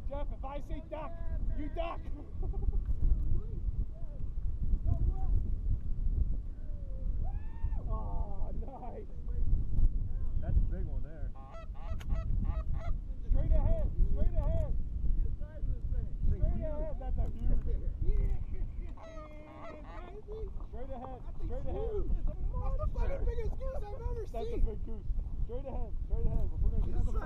Jeff, if I say duck, you duck. Oh, nice. That's a big one there. Straight ahead, straight ahead. Straight ahead, that's a huge. Straight ahead, straight ahead. That's the fucking biggest goose I've ever That's a seen. big goose. Straight ahead, straight ahead. We're gonna